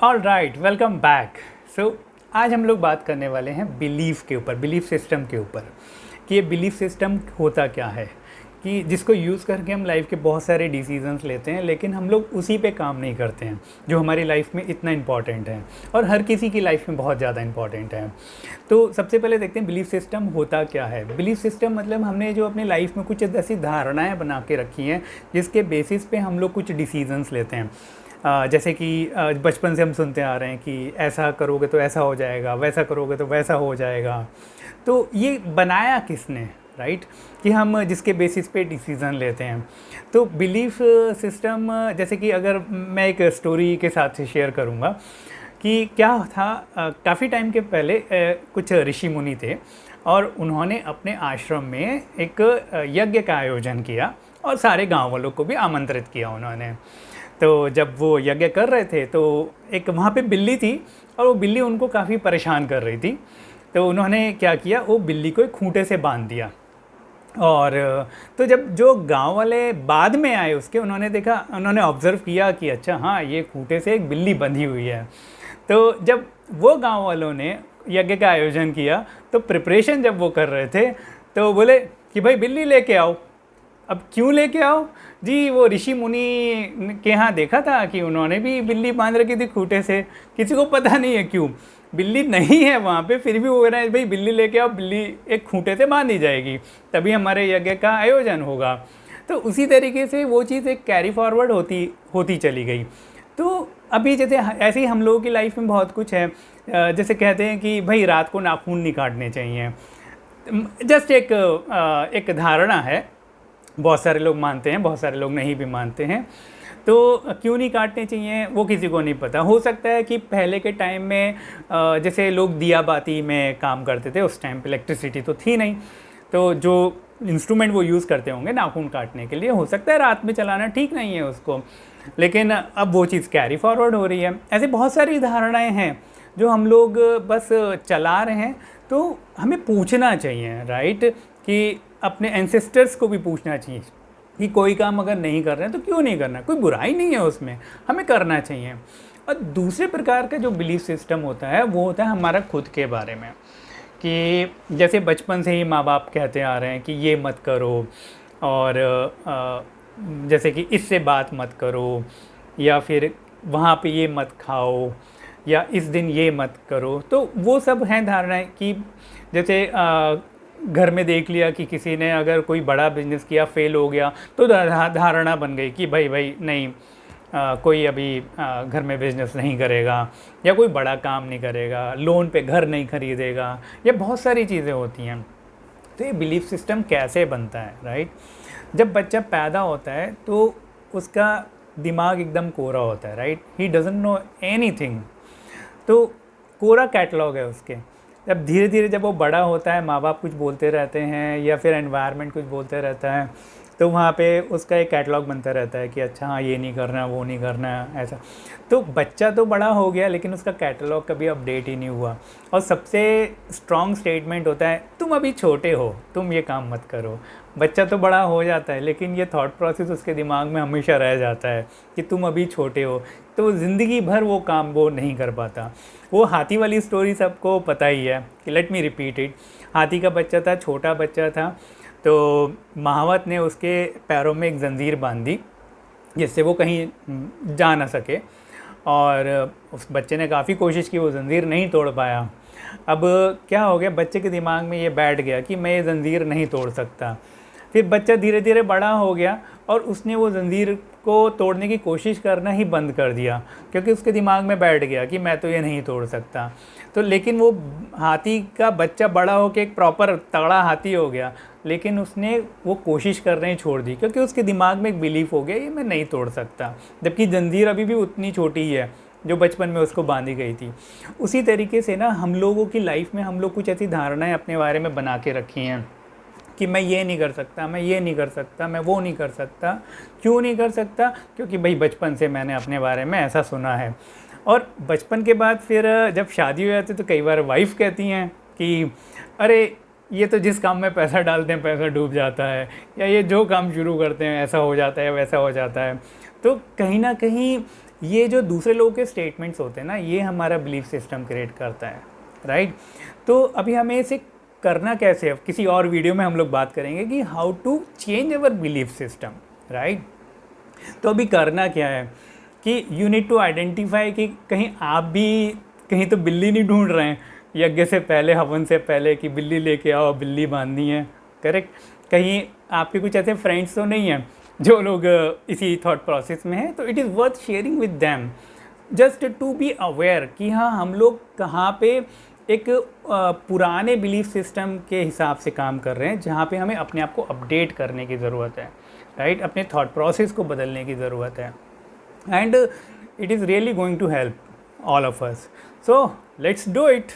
All right, welcome back. So आज हम लोग बात करने वाले हैं बिलीफ के ऊपर, बिलीफ सिस्टम के ऊपर कि ये बिलीफ सिस्टम होता क्या है, कि जिसको यूज़ करके हम लाइफ के बहुत सारे डिसीजंस लेते हैं, लेकिन हम लोग उसी पे काम नहीं करते हैं जो हमारी लाइफ में इतना इम्पॉर्टेंट है और हर किसी की लाइफ में बहुत ज़्यादा इम्पॉर्टेंट है। तो सबसे पहले देखते हैं बिलीफ सिस्टम होता क्या है। बिलीफ सिस्टम मतलब हमने जो अपनी लाइफ में कुछ ऐसी धारणाएँ बना के रखी हैं जिसके बेसिस पे हम लोग कुछ डिसीजंस लेते हैं। जैसे कि बचपन से हम सुनते आ रहे हैं कि ऐसा करोगे तो ऐसा हो जाएगा, वैसा करोगे तो वैसा हो जाएगा। तो ये बनाया किसने, राइट? कि हम जिसके बेसिस पे डिसीज़न लेते हैं। तो बिलीफ सिस्टम, जैसे कि अगर मैं एक स्टोरी के साथ से शेयर करूँगा कि क्या था। काफ़ी टाइम के पहले कुछ ऋषि मुनि थे और उन्होंने अपने आश्रम में एक यज्ञ का आयोजन किया और सारे गाँव वालों को भी आमंत्रित किया उन्होंने। तो जब वो यज्ञ कर रहे थे तो एक वहाँ पे बिल्ली थी और वो बिल्ली उनको काफ़ी परेशान कर रही थी। तो उन्होंने क्या किया, वो बिल्ली को एक खूंटे से बांध दिया। और तो जब जो गांव वाले बाद में आए उसके, उन्होंने देखा, उन्होंने ऑब्ज़र्व किया कि अच्छा हाँ, ये खूंटे से एक बिल्ली बंधी हुई है। तो जब वो गांव वालों ने यज्ञ का आयोजन किया तो प्रिपरेशन जब वो कर रहे थे तो बोले कि भाई बिल्ली लेके आओ। अब क्यों लेके आओ जी? वो ऋषि मुनि के यहाँ देखा था कि उन्होंने भी बिल्ली बांध रखी थी खूंटे से, किसी को पता नहीं है क्यों। बिल्ली नहीं है वहाँ पे, फिर भी वो कह रहे हैं भाई बिल्ली लेके आओ, बिल्ली एक खूंटे से बांधी जाएगी तभी हमारे यज्ञ का आयोजन होगा। तो उसी तरीके से वो चीज़ एक कैरी फॉरवर्ड होती होती चली गई। तो अभी जैसे ऐसे ही हम लोगों की लाइफ में बहुत कुछ है। जैसे कहते हैं कि भाई रात को नाखून नहीं काटने चाहिए। जस्ट एक धारणा है, बहुत सारे लोग मानते हैं, बहुत सारे लोग नहीं भी मानते हैं। तो क्यों नहीं काटने चाहिए वो किसी को नहीं पता। हो सकता है कि पहले के टाइम में जैसे लोग दिया बाती में काम करते थे, उस टाइम पे इलेक्ट्रिसिटी तो थी नहीं, तो जो इंस्ट्रूमेंट वो यूज़ करते होंगे नाखून काटने के लिए, हो सकता है रात में चलाना ठीक नहीं है उसको, लेकिन अब वो चीज़ कैरी फॉरवर्ड हो रही है। ऐसे बहुत सारी धारणाएँ हैं जो हम लोग बस चला रहे हैं। तो हमें पूछना चाहिए, राइट, कि अपने एंसेस्टर्स को भी पूछना चाहिए कि कोई काम अगर नहीं कर रहे हैं तो क्यों नहीं करना, कोई बुराई नहीं है उसमें, हमें करना चाहिए। और दूसरे प्रकार का जो बिलीफ सिस्टम होता है वो होता है हमारा खुद के बारे में, कि जैसे बचपन से ही माँ बाप कहते आ रहे हैं कि ये मत करो, और जैसे कि इससे बात मत करो, या फिर वहाँ पे ये मत खाओ, या इस दिन ये मत करो। तो वो सब हैं धारणाएं कि जैसे घर में देख लिया कि किसी ने अगर कोई बड़ा बिजनेस किया, फेल हो गया, तो धारणा बन गई कि भाई नहीं, कोई अभी घर में बिजनेस नहीं करेगा, या कोई बड़ा काम नहीं करेगा, लोन पे घर नहीं खरीदेगा, या बहुत सारी चीज़ें होती हैं। तो ये बिलीफ सिस्टम कैसे बनता है, राइट? जब बच्चा पैदा होता है तो उसका दिमाग एकदम कोरा होता है, right? He doesn't know anything. तो कोरा कैटलॉग है उसके। जब धीरे धीरे जब वो बड़ा होता है, माँ बाप कुछ बोलते रहते हैं या फिर एनवायरनमेंट कुछ बोलते रहता है, तो वहाँ पे उसका एक कैटलॉग बनता रहता है कि अच्छा हाँ, ये नहीं करना, वो नहीं करना, ऐसा। तो बच्चा तो बड़ा हो गया लेकिन उसका कैटलॉग कभी अपडेट ही नहीं हुआ। और सबसे स्ट्रॉन्ग स्टेटमेंट होता है, तुम अभी छोटे हो, तुम ये काम मत करो। बच्चा तो बड़ा हो जाता है लेकिन ये थॉट प्रोसेस उसके दिमाग में हमेशा रह जाता है कि तुम अभी छोटे हो, तो ज़िंदगी भर वो काम वो नहीं कर पाता। वो हाथी वाली स्टोरी सबको पता ही है कि लेट मी रिपीट इट। हाथी का बच्चा था, छोटा बच्चा था, तो महावत ने उसके पैरों में एक जंजीर बांध दी जिससे वो कहीं जा ना सके, और उस बच्चे ने काफ़ी कोशिश की, वो जंजीर नहीं तोड़ पाया। अब क्या हो गया, बच्चे के दिमाग में ये बैठ गया कि मैं ये जंजीर नहीं तोड़ सकता। फिर बच्चा धीरे धीरे बड़ा हो गया और उसने वो जंजीर को तोड़ने की कोशिश करना ही बंद कर दिया, क्योंकि उसके दिमाग में बैठ गया कि मैं तो ये नहीं तोड़ सकता। तो लेकिन वो हाथी का बच्चा बड़ा होकर एक प्रॉपर तगड़ा हाथी हो गया, लेकिन उसने वो कोशिश करना ही छोड़ दी क्योंकि उसके दिमाग में एक बिलीफ हो गया ये मैं नहीं तोड़ सकता, जबकि जंजीर अभी भी उतनी छोटी ही है जो बचपन में उसको बांधी गई थी। उसी तरीके से ना हम लोगों की लाइफ में हम लोग कुछ ऐसी धारणाएं अपने बारे में बना के रखी हैं कि मैं ये नहीं कर सकता, मैं ये नहीं कर सकता, मैं वो नहीं कर सकता। क्यों नहीं कर सकता? क्योंकि भाई बचपन से मैंने अपने बारे में ऐसा सुना है। और बचपन के बाद फिर जब शादी हो जाती है तो कई बार वाइफ कहती हैं कि अरे ये तो जिस काम में पैसा डालते हैं पैसा डूब जाता है, या ये जो काम शुरू करते हैं ऐसा हो जाता है, वैसा हो जाता है। तो कहीं ना कहीं ये जो दूसरे लोगों के स्टेटमेंट्स होते हैं ना, ये हमारा बिलीफ सिस्टम क्रिएट करता है, राइट। तो अभी हमें इसे करना कैसे है, किसी और वीडियो में हम लोग बात करेंगे कि how to change our belief system, right. तो अभी करना क्या है कि यू नीड टू आइडेंटिफाई कि कहीं आप भी कहीं तो बिल्ली नहीं ढूंढ रहे हैं यज्ञ से पहले, हवन से पहले, कि बिल्ली लेके आओ, बिल्ली बांधनी है, करेक्ट। कहीं आपके कुछ ऐसे फ्रेंड्स तो नहीं हैं जो लोग इसी थॉट प्रोसेस में हैं, तो it is worth sharing with them just to be aware कि हाँ हम लोग कहाँ पे एक पुराने बिलीफ सिस्टम के हिसाब से काम कर रहे हैं, जहाँ पे हमें अपने आप को अपडेट करने की ज़रूरत है, राइट। अपने थॉट प्रोसेस को बदलने की ज़रूरत है, and it is really going to help all of us. So let's do it.